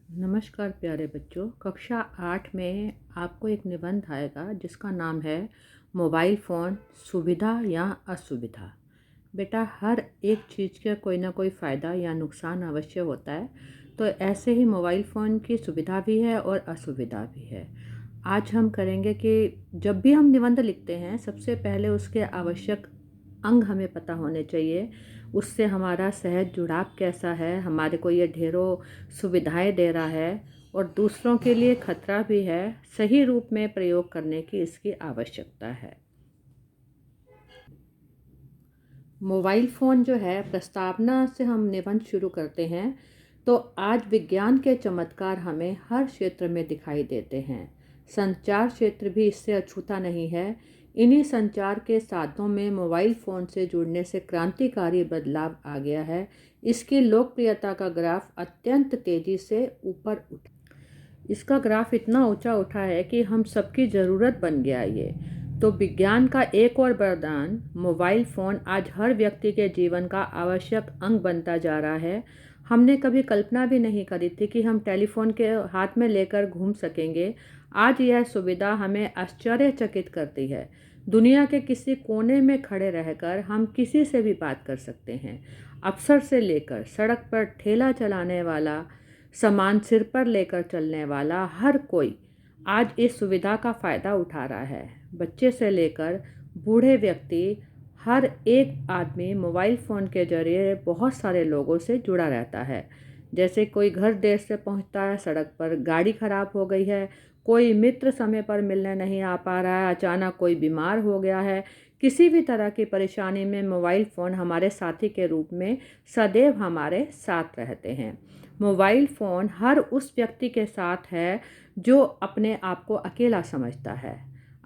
नमस्कार प्यारे बच्चों। कक्षा 8 में आपको एक निबंध आएगा जिसका नाम है मोबाइल फ़ोन सुविधा या असुविधा। बेटा, हर एक चीज़ का कोई ना कोई फ़ायदा या नुकसान अवश्य होता है, तो ऐसे ही मोबाइल फ़ोन की सुविधा भी है और असुविधा भी है। आज हम करेंगे कि जब भी हम निबंध लिखते हैं सबसे पहले उसके आवश्यक अंग हमें पता होने चाहिए। उससे हमारा सहज जुड़ाव कैसा है, हमारे को ये ढेरों सुविधाएं दे रहा है और दूसरों के लिए खतरा भी है। सही रूप में प्रयोग करने की इसकी आवश्यकता है। मोबाइल फ़ोन जो है, प्रस्तावना से हम निबंध शुरू करते हैं। तो आज विज्ञान के चमत्कार हमें हर क्षेत्र में दिखाई देते हैं। संचार क्षेत्र भी इससे अछूता नहीं है। इन्हीं संचार के साधनों में मोबाइल फ़ोन से जुड़ने से क्रांतिकारी बदलाव आ गया है। इसकी लोकप्रियता का ग्राफ अत्यंत तेज़ी से ऊपर उठा। इसका ग्राफ इतना ऊंचा उठा है कि हम सबकी ज़रूरत बन गया ये। तो विज्ञान का एक और वरदान मोबाइल फ़ोन आज हर व्यक्ति के जीवन का आवश्यक अंग बनता जा रहा है। हमने कभी कल्पना भी नहीं करी थी कि हम टेलीफोन के हाथ में लेकर घूम सकेंगे। आज यह सुविधा हमें आश्चर्यचकित करती है। दुनिया के किसी कोने में खड़े रहकर हम किसी से भी बात कर सकते हैं। अफसर से लेकर सड़क पर ठेला चलाने वाला, सामान सिर पर लेकर चलने वाला हर कोई आज इस सुविधा का फ़ायदा उठा रहा है। बच्चे से लेकर बूढ़े व्यक्ति, हर एक आदमी मोबाइल फ़ोन के जरिए बहुत सारे लोगों से जुड़ा रहता है। जैसे कोई घर देर से पहुंचता है, सड़क पर गाड़ी खराब हो गई है, कोई मित्र समय पर मिलने नहीं आ पा रहा है, अचानक कोई बीमार हो गया है, किसी भी तरह की परेशानी में मोबाइल फ़ोन हमारे साथी के रूप में सदैव हमारे साथ रहते हैं। मोबाइल फ़ोन हर उस व्यक्ति के साथ है जो अपने आप को अकेला समझता है।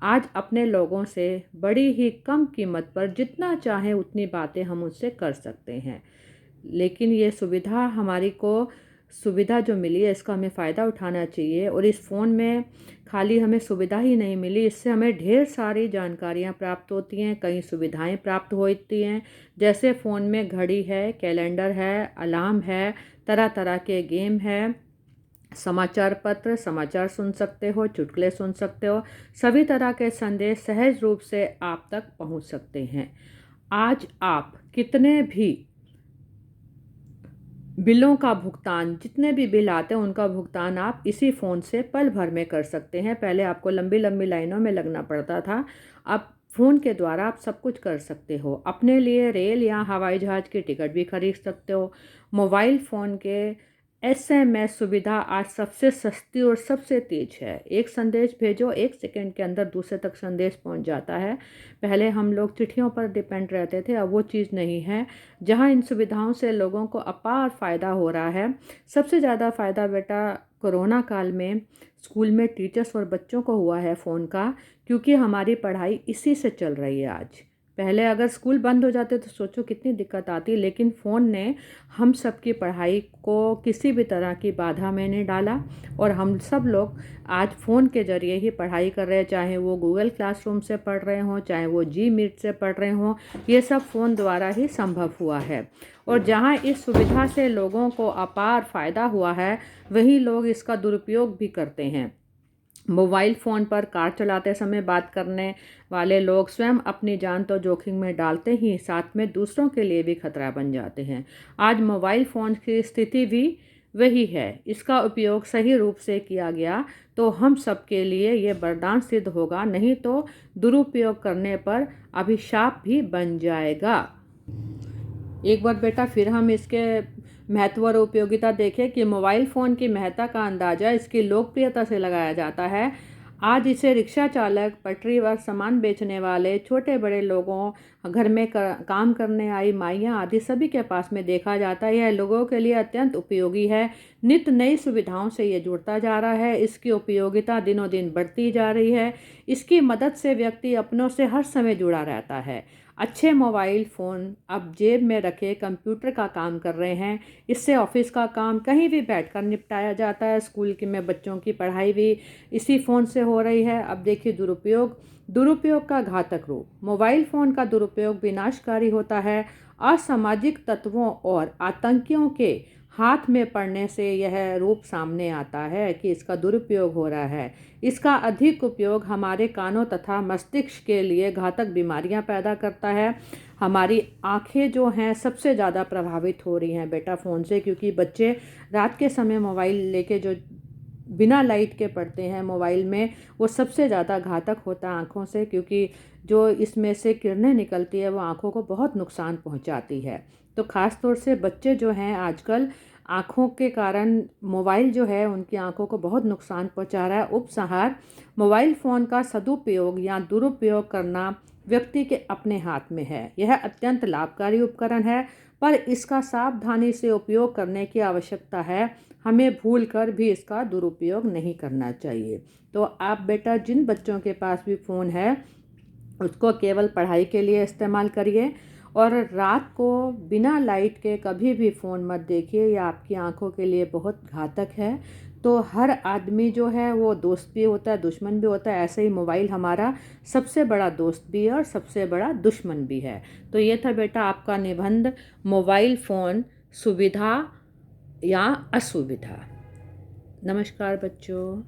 आज अपने लोगों से बड़ी ही कम कीमत पर जितना चाहे उतनी बातें हम उससे कर सकते हैं। लेकिन ये सुविधा जो मिली है, इसका हमें फ़ायदा उठाना चाहिए। और इस फ़ोन में खाली हमें सुविधा ही नहीं मिली, इससे हमें ढेर सारी जानकारियाँ प्राप्त होती हैं, कई सुविधाएं प्राप्त होती हैं। जैसे फ़ोन में घड़ी है, कैलेंडर है, अलार्म है, तरह तरह के गेम है, समाचार पत्र, समाचार सुन सकते हो, चुटकुले सुन सकते हो। सभी तरह के संदेश सहज रूप से आप तक पहुंच सकते हैं। आज आप कितने भी बिलों का भुगतान, जितने भी बिल आते हैं उनका भुगतान आप इसी फ़ोन से पल भर में कर सकते हैं। पहले आपको लंबी लंबी लाइनों में लगना पड़ता था, अब फ़ोन के द्वारा आप सब कुछ कर सकते हो। अपने लिए रेल या हवाई जहाज़ की टिकट भी खरीद सकते हो। मोबाइल फ़ोन के एसएमएस सुविधा आज सबसे सस्ती और सबसे तेज है। एक संदेश भेजो, 1 सेकंड के अंदर दूसरे तक संदेश पहुंच जाता है। पहले हम लोग चिट्ठियों पर डिपेंड रहते थे, अब वो चीज़ नहीं है। जहां इन सुविधाओं से लोगों को अपार फ़ायदा हो रहा है। सबसे ज़्यादा फ़ायदा बेटा कोरोना काल में स्कूल में टीचर्स और बच्चों को हुआ है फ़ोन का, क्योंकि हमारी पढ़ाई इसी से चल रही है आज। पहले अगर स्कूल बंद हो जाते तो सोचो कितनी दिक्कत आती, लेकिन फ़ोन ने हम सब की पढ़ाई को किसी भी तरह की बाधा में नहीं डाला और हम सब लोग आज फ़ोन के ज़रिए ही पढ़ाई कर रहे हैं। चाहे वो गूगल क्लासरूम से पढ़ रहे हों, चाहे वो जी मीट से पढ़ रहे हों, ये सब फ़ोन द्वारा ही संभव हुआ है। और जहाँ इस सुविधा से लोगों को अपार फ़ायदा हुआ है, वहीं लोग इसका दुरुपयोग भी करते हैं। मोबाइल फ़ोन पर कार चलाते समय बात करने वाले लोग स्वयं अपनी जान तो जोखिम में डालते ही साथ में दूसरों के लिए भी खतरा बन जाते हैं। आज मोबाइल फ़ोन की स्थिति भी वही है। इसका उपयोग सही रूप से किया गया तो हम सब के लिए ये वरदान सिद्ध होगा, नहीं तो दुरुपयोग करने पर अभिशाप भी बन जाएगा। एक बार बेटा फिर हम इसके महत्व और उपयोगिता देखें कि मोबाइल फ़ोन की महत्ता का अंदाज़ा इसकी लोकप्रियता से लगाया जाता है। आज इसे रिक्शा चालक, पटरी पर सामान बेचने वाले, छोटे बड़े लोगों, घर में काम करने आई माइयाँ आदि सभी के पास में देखा जाता है। यह लोगों के लिए अत्यंत उपयोगी है। नित्य नई सुविधाओं से ये जुड़ता जा रहा है। इसकी उपयोगिता दिनों दिन बढ़ती जा रही है। इसकी मदद से व्यक्ति अपनों से हर समय जुड़ा रहता है। अच्छे मोबाइल फ़ोन अब जेब में रखे कंप्यूटर का काम कर रहे हैं। इससे ऑफिस का काम कहीं भी बैठकर निपटाया जाता है। स्कूल की में बच्चों की पढ़ाई भी इसी फ़ोन से हो रही है। अब देखिए दुरुपयोग का घातक रूप। मोबाइल फ़ोन का दुरुपयोग विनाशकारी होता है। असामाजिक तत्वों और आतंकियों के हाथ में पड़ने से यह रूप सामने आता है कि इसका दुरुपयोग हो रहा है। इसका अधिक उपयोग हमारे कानों तथा मस्तिष्क के लिए घातक बीमारियां पैदा करता है। हमारी आंखें जो हैं सबसे ज़्यादा प्रभावित हो रही हैं बेटा फ़ोन से, क्योंकि बच्चे रात के समय मोबाइल लेके जो बिना लाइट के पढ़ते हैं मोबाइल में, वो सबसे ज़्यादा घातक होता है आँखों से, क्योंकि जो इसमें से किरणें निकलती है वो आँखों को बहुत नुकसान पहुँचाती है। तो ख़ास तौर से बच्चे जो हैं आजकल आँखों के कारण मोबाइल जो है उनकी आँखों को बहुत नुकसान पहुँचा रहा है। उपसंहार: मोबाइल फ़ोन का सदुपयोग या दुरुपयोग करना व्यक्ति के अपने हाथ में है। यह अत्यंत लाभकारी उपकरण है, पर इसका सावधानी से उपयोग करने की आवश्यकता है। हमें भूल कर भी इसका दुरुपयोग नहीं करना चाहिए। तो आप बेटा जिन बच्चों के पास भी फ़ोन है उसको केवल पढ़ाई के लिए इस्तेमाल करिए, और रात को बिना लाइट के कभी भी फ़ोन मत देखिए, यह आपकी आंखों के लिए बहुत घातक है। तो हर आदमी जो है वो दोस्त भी होता है, दुश्मन भी होता है। ऐसे ही मोबाइल हमारा सबसे बड़ा दोस्त भी है और सबसे बड़ा दुश्मन भी है। तो ये था बेटा आपका निबंध, मोबाइल फ़ोन सुविधा या असुविधा। नमस्कार बच्चों।